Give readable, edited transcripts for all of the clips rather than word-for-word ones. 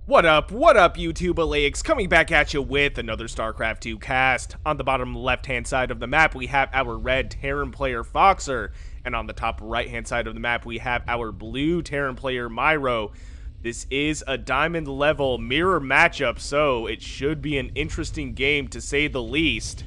What up, YouTube Elleix, coming back at you with another StarCraft 2 cast. On the bottom left-hand side of the map, we have our red Terran player FoxeR, and on the top right-hand side of the map, we have our blue Terran player Miro. This is a diamond level mirror matchup, so it should be an interesting game to say the least.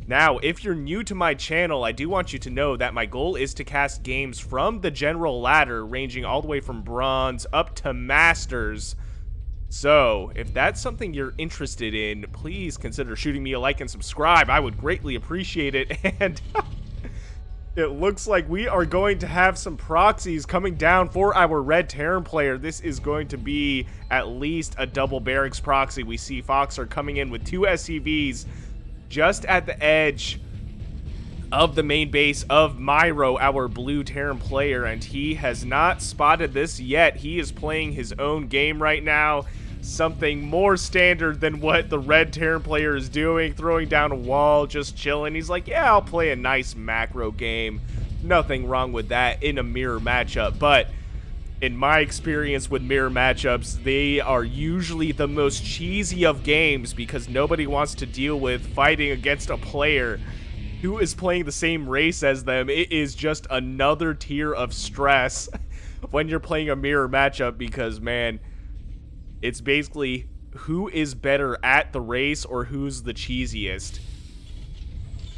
Now, if you're new to my channel, I do want you to know that my goal is to cast games from the general ladder, ranging all the way from bronze up to masters. So, if that's something you're interested in, please consider shooting me a like and subscribe. I would greatly appreciate it. And it looks like we are going to have some proxies coming down for our red Terran player. This is going to be at least a double barracks proxy. We see FoxeR coming in with two SCVs just at the edge of the main base of Miro, our blue Terran player, and he has not spotted this yet. He is playing his own game right now, something more standard than what the red Terran player is doing, throwing down a wall, just chilling. He's like, yeah, I'll play a nice macro game. Nothing wrong with that in a mirror matchup, but in my experience with mirror matchups, they are usually the most cheesy of games because nobody wants to deal with fighting against a player who is playing the same race as them. It is just another tier of stress when you're playing a mirror matchup because, man, it's basically who is better at the race or who's the cheesiest.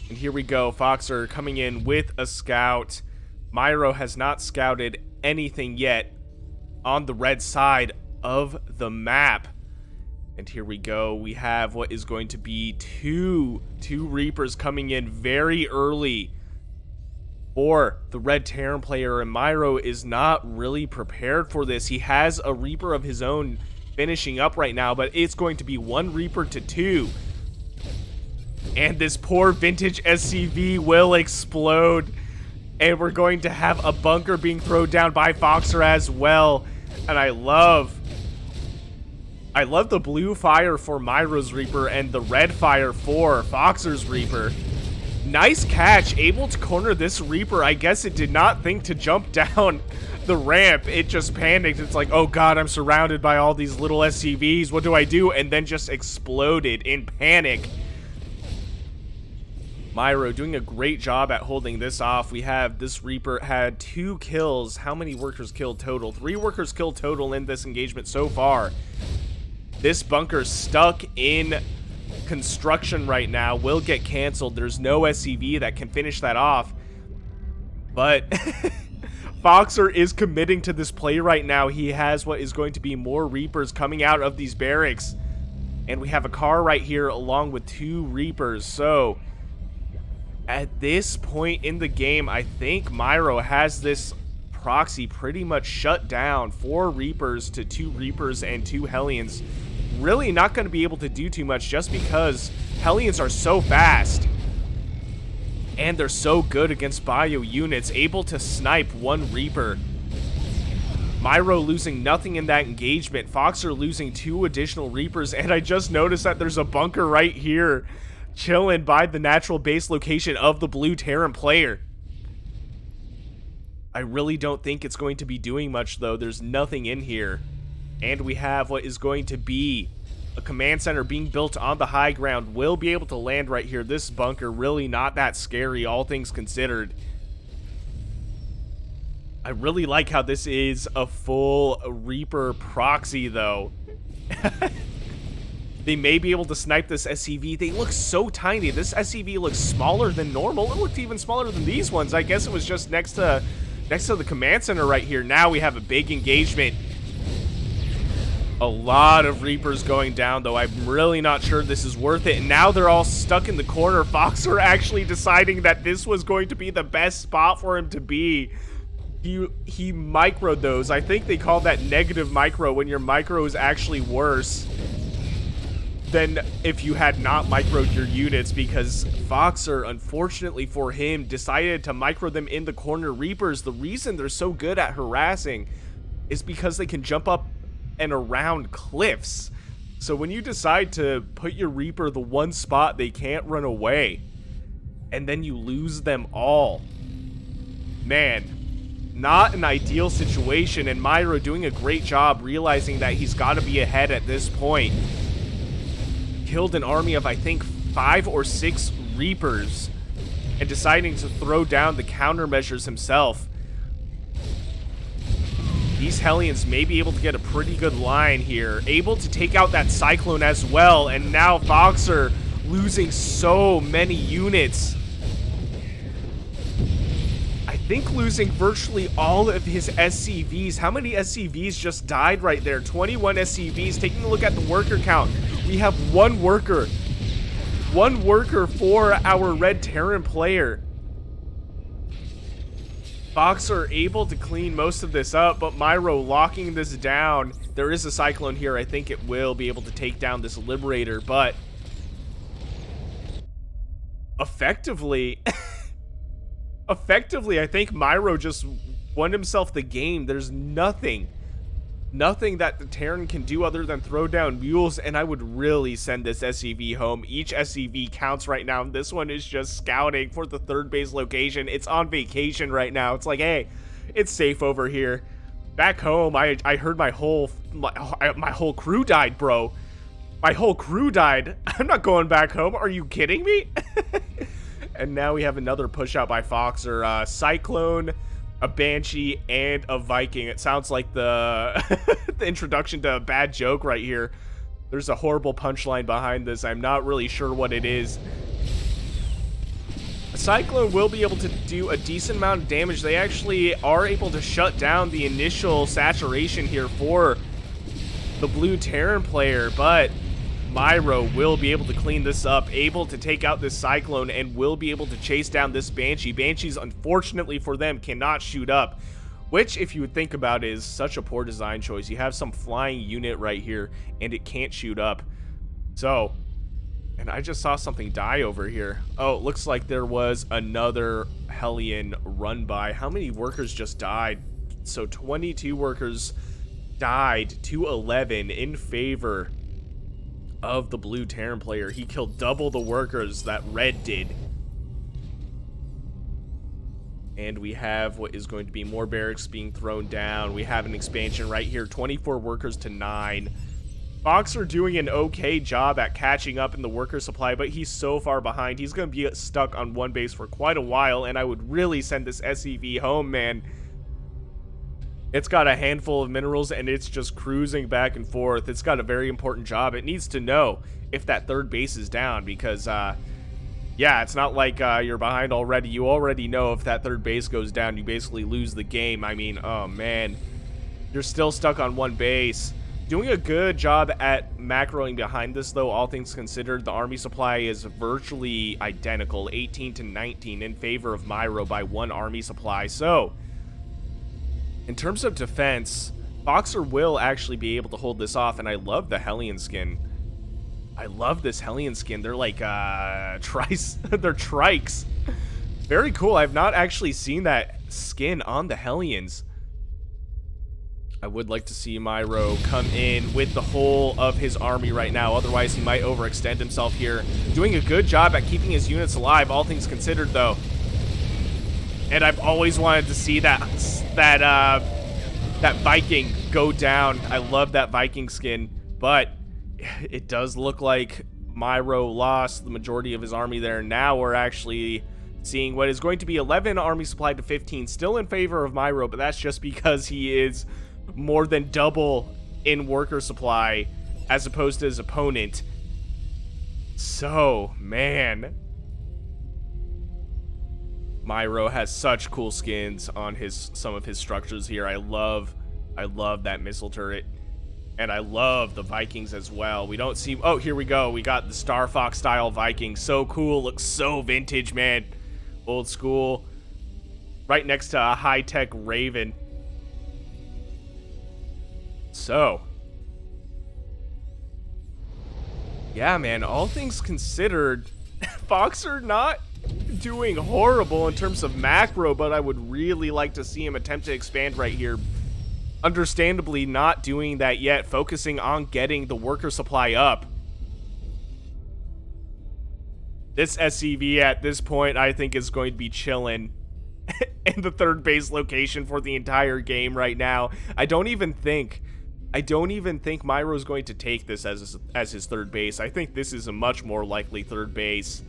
And here we go, FoxeR coming in with a scout. Miro has not scouted anything yet on the red side of the map. And here we go. We have what is going to be two Reapers coming in very early for the red Terran player, and Miro is not really prepared for this. He has a Reaper of his own finishing up right now, but it's going to be one Reaper to two. And this poor vintage SCV will explode. And we're going to have a bunker being thrown down by FoxeR as well. And I love the blue fire for Miro's Reaper and the red fire for FoxeR's Reaper. Nice catch, able to corner this Reaper. I guess it did not think to jump down the ramp. It just panicked. It's like, oh god, I'm surrounded by all these little SCVs. What do I do? And then just exploded in panic. Miro doing a great job at holding this off. We have this Reaper had 2 kills. How many workers killed total? 3 workers killed total in this engagement so far. This bunker stuck in construction right now will get canceled. There's no SCV that can finish that off. But FoxeR is committing to this play right now. He has what is going to be more Reapers coming out of these barracks. And we have a car right here along with 2 Reapers. So at this point in the game, I think Miro has this proxy pretty much shut down. 4 Reapers to 2 Reapers and 2 Hellions. Really not going to be able to do too much just because Hellions are so fast. And they're so good against bio units, able to snipe 1 Reaper. Miro losing nothing in that engagement. FoxeR losing 2 additional Reapers. And I just noticed that there's a bunker right here chilling by the natural base location of the blue Terran player. I really don't think it's going to be doing much though. There's nothing in here. And we have what is going to be a command center being built on the high ground. Will be able to land right here. This bunker really not that scary, all things considered. I really like how this is a full Reaper proxy though. They may be able to snipe this SCV. They look so tiny. This SCV looks smaller than normal. It looked even smaller than these ones. I guess it was just next to the command center right here. Now we have a big engagement. A lot of Reapers going down, though. I'm really not sure this is worth it. And now they're all stuck in the corner. FoxeR actually deciding that this was going to be the best spot for him to be. He microed those. I think they call that negative micro when your micro is actually worse than if you had not microed your units, because FoxeR, unfortunately for him, decided to micro them in the corner Reapers. The reason they're so good at harassing is because they can jump up and around cliffs. So when you decide to put your Reaper the one spot they can't run away, and then you lose them all, man, not an ideal situation, and Miro doing a great job realizing that he's got to be ahead at this point. Killed an army of, I think, 5 or 6 Reapers, and deciding to throw down the countermeasures himself. These Hellions may be able to get a pretty good line here. Able to take out that Cyclone as well, and now FoxeR losing so many units. I think losing virtually all of his SCVs. How many SCVs just died right there? 21 SCVs. Taking a look at the worker count, we have 1 worker. 1 worker for our Red Terran player. FoxeR able to clean most of this up, but Miro locking this down. There is a Cyclone here. I think it will be able to take down this Liberator, but effectively, I think Miro just won himself the game. There's nothing that the Terran can do other than throw down mules, and I would really send this SCV home. Each SCV counts right now. This one is just scouting for the 3rd base location. It's on vacation right now. It's like, hey, it's safe over here. Back home, I heard my whole crew died, bro. My whole crew died. I'm not going back home. Are you kidding me? And now we have another push out by FoxeR. Cyclone, a Banshee, and a Viking. It sounds like the the introduction to a bad joke right here. There's a horrible punchline behind this. I'm not really sure what it is. A Cyclone will be able to do a decent amount of damage. They actually are able to shut down the initial saturation here for the blue Terran player, but Miro will be able to clean this up, able to take out this Cyclone, and will be able to chase down this Banshee. Banshees, unfortunately for them, cannot shoot up, which, if you would think about it, is such a poor design choice. You have some flying unit right here, and it can't shoot up. So, and I just saw something die over here. Oh, it looks like there was another Hellion run by. How many workers just died? So 22 workers died to 11 in favor of the blue Terran player. He killed double the workers that red did. And we have what is going to be more barracks being thrown down. We have an expansion right here, 24 workers to 9. FoxeR doing an okay job at catching up in the worker supply, but he's so far behind. He's going to be stuck on 1 base for quite a while, and I would really send this SCV home, man. It's got a handful of minerals, and it's just cruising back and forth. It's got a very important job. It needs to know if that 3rd base is down, because, yeah, it's not like you're behind already. You already know if that 3rd base goes down, you basically lose the game. I mean, oh, man. You're still stuck on 1 base. Doing a good job at macroing behind this, though, all things considered. The army supply is virtually identical, 18 to 19 in favor of Miro by 1 army supply. So, in terms of defense, FoxeR will actually be able to hold this off, and I love the Hellion skin. I love this Hellion skin. They're like, they're trikes. Very cool. I've not actually seen that skin on the Hellions. I would like to see Miro come in with the whole of his army right now. Otherwise, he might overextend himself here. Doing a good job at keeping his units alive, all things considered, though. And I've always wanted to see that Viking go down. I love that Viking skin, but it does look like Miro lost the majority of his army there. Now we're actually seeing what is going to be 11 army supply to 15, still in favor of Miro, but that's just because he is more than double in worker supply as opposed to his opponent. So, man, Miro has such cool skins on some of his structures here. I love that missile turret, and I love the Vikings as well. We don't see, oh, here we go. We got the Star Fox style Viking. So cool, looks so vintage, man. Old school. Right next to a high-tech Raven. So, yeah, man, all things considered, FoxeR not doing horrible in terms of macro, but I would really like to see him attempt to expand right here. Understandably not doing that yet, focusing on getting the worker supply up. This SCV at this point, I think, is going to be chilling. in the third base location for the entire game right now. I don't even think Miro's going to take this as his third base. I think this is a much more likely third base.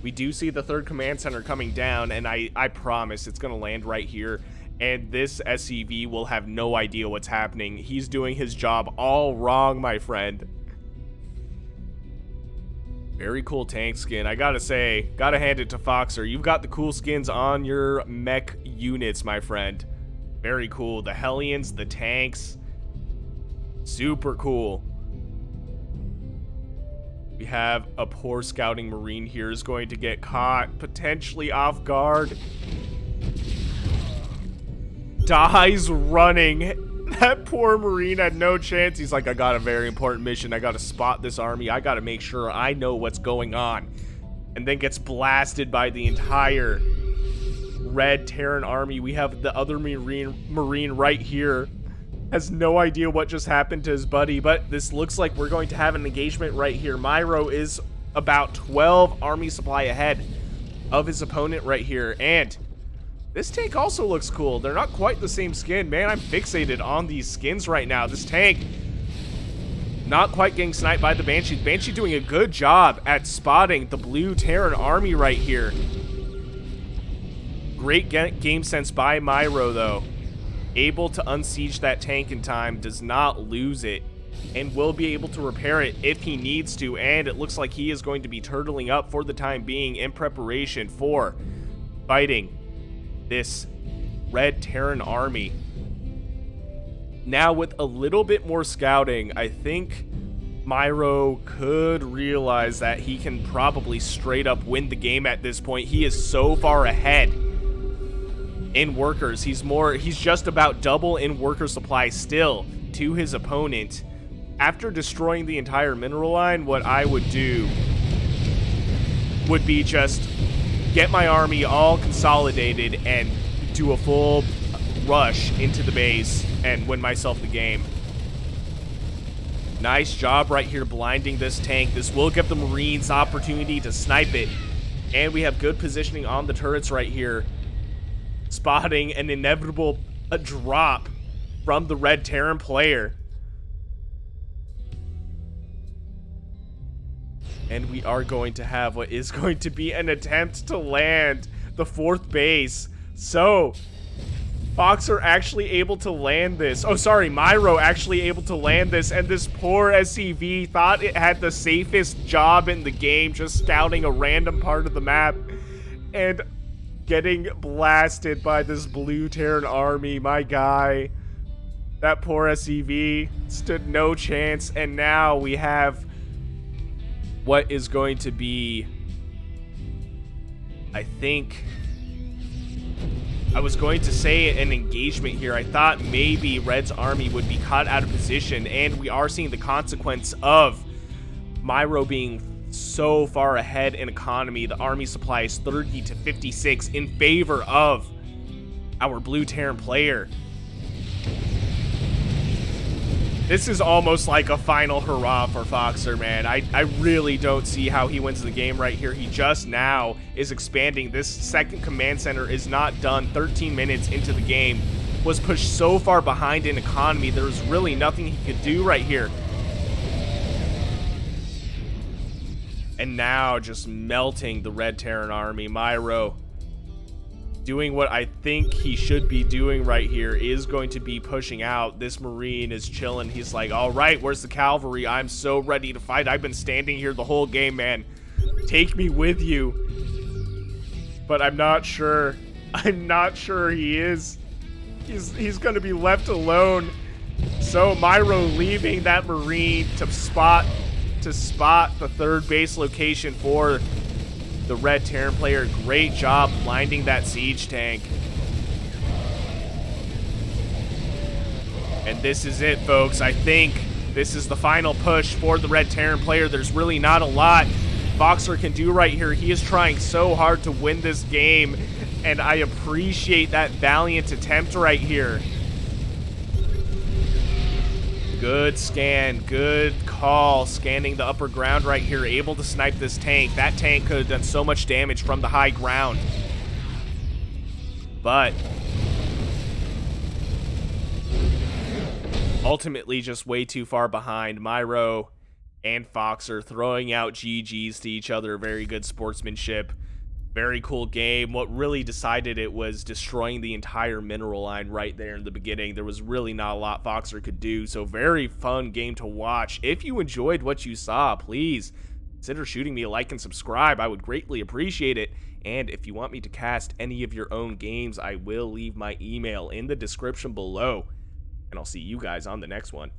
We do see the third command center coming down, and I promise it's going to land right here. And this SCV will have no idea what's happening. He's doing his job all wrong, my friend. Very cool tank skin. I gotta say, gotta hand it to FoxeR. You've got the cool skins on your mech units, my friend. Very cool. The Hellions, the tanks. Super cool. We have a poor scouting Marine here is going to get caught, potentially off guard. Dies running. That poor Marine had no chance. He's like, I got a very important mission. I got to spot this army. I got to make sure I know what's going on. And then gets blasted by the entire red Terran army. We have the other Marine right here. Has no idea what just happened to his buddy, but this looks like we're going to have an engagement right here. Miro is about 12 army supply ahead of his opponent right here, and this tank also looks cool. They're not quite the same skin. Man, I'm fixated on these skins right now. This tank not quite getting sniped by the Banshee. Banshee doing a good job at spotting the blue Terran army right here. Great game sense by Miro, though. Able to unsiege that tank in time, does not lose it, and will be able to repair it if he needs to. And it looks like he is going to be turtling up for the time being in preparation for fighting this red Terran army. Now, with a little bit more scouting, I think Miro could realize that he can probably straight up win the game at this point. He is so far ahead in workers. He's just about double in worker supply still to his opponent. After destroying the entire mineral line, what I would do would be just get my army all consolidated and do a full rush into the base and win myself the game. Nice job right here blinding this tank. This will give the Marines opportunity to snipe it. And we have good positioning on the turrets right here. Spotting an inevitable drop from the red Terran player. And we are going to have what is going to be an attempt to land the fourth base. So, FoxeR actually able to land this. Oh, sorry, Miro actually able to land this. And this poor SCV thought it had the safest job in the game, just scouting a random part of the map. And getting blasted by this blue Terran army. My guy, that poor SCV stood no chance. And now we have what is going to be, I think, I was going to say an engagement here. I thought maybe Red's army would be caught out of position, and we are seeing the consequence of Miro being so far ahead in economy. The army supply is 30 to 56 in favor of our blue Terran player. This is almost like a final hurrah for FoxeR, man. I really don't see how he wins the game right here. He just now is expanding. This second command center is not done. 13 minutes into the game. Was pushed so far behind in economy. There was really nothing he could do right here. And now just melting the red Terran army. Miro doing what I think he should be doing right here, is going to be pushing out. This Marine is chilling. He's like, all right, where's the cavalry? I'm so ready to fight. I've been standing here the whole game, man. Take me with you. But I'm not sure. I'm not sure he is. He's going to be left alone. So Miro leaving that Marine to spot the third base location for the red Terran player. Great job blinding that siege tank. And this is it, folks. I think this is the final push for the red Terran player. There's really not a lot FoxeR can do right here. He is trying so hard to win this game, and I appreciate that valiant attempt right here. Good scan, good call, scanning the upper ground right here, able to snipe this tank. That tank could have done so much damage from the high ground. but ultimately just way too far behind. Miro and FoxeR throwing out GGs to each other. Very good sportsmanship. Very cool game. What really decided it was destroying the entire mineral line right there in the beginning. There was really not a lot FoxeR could do, so very fun game to watch. If you enjoyed what you saw, please consider shooting me a like and subscribe. I would greatly appreciate it. And if you want me to cast any of your own games, I will leave my email in the description below. And I'll see you guys on the next one.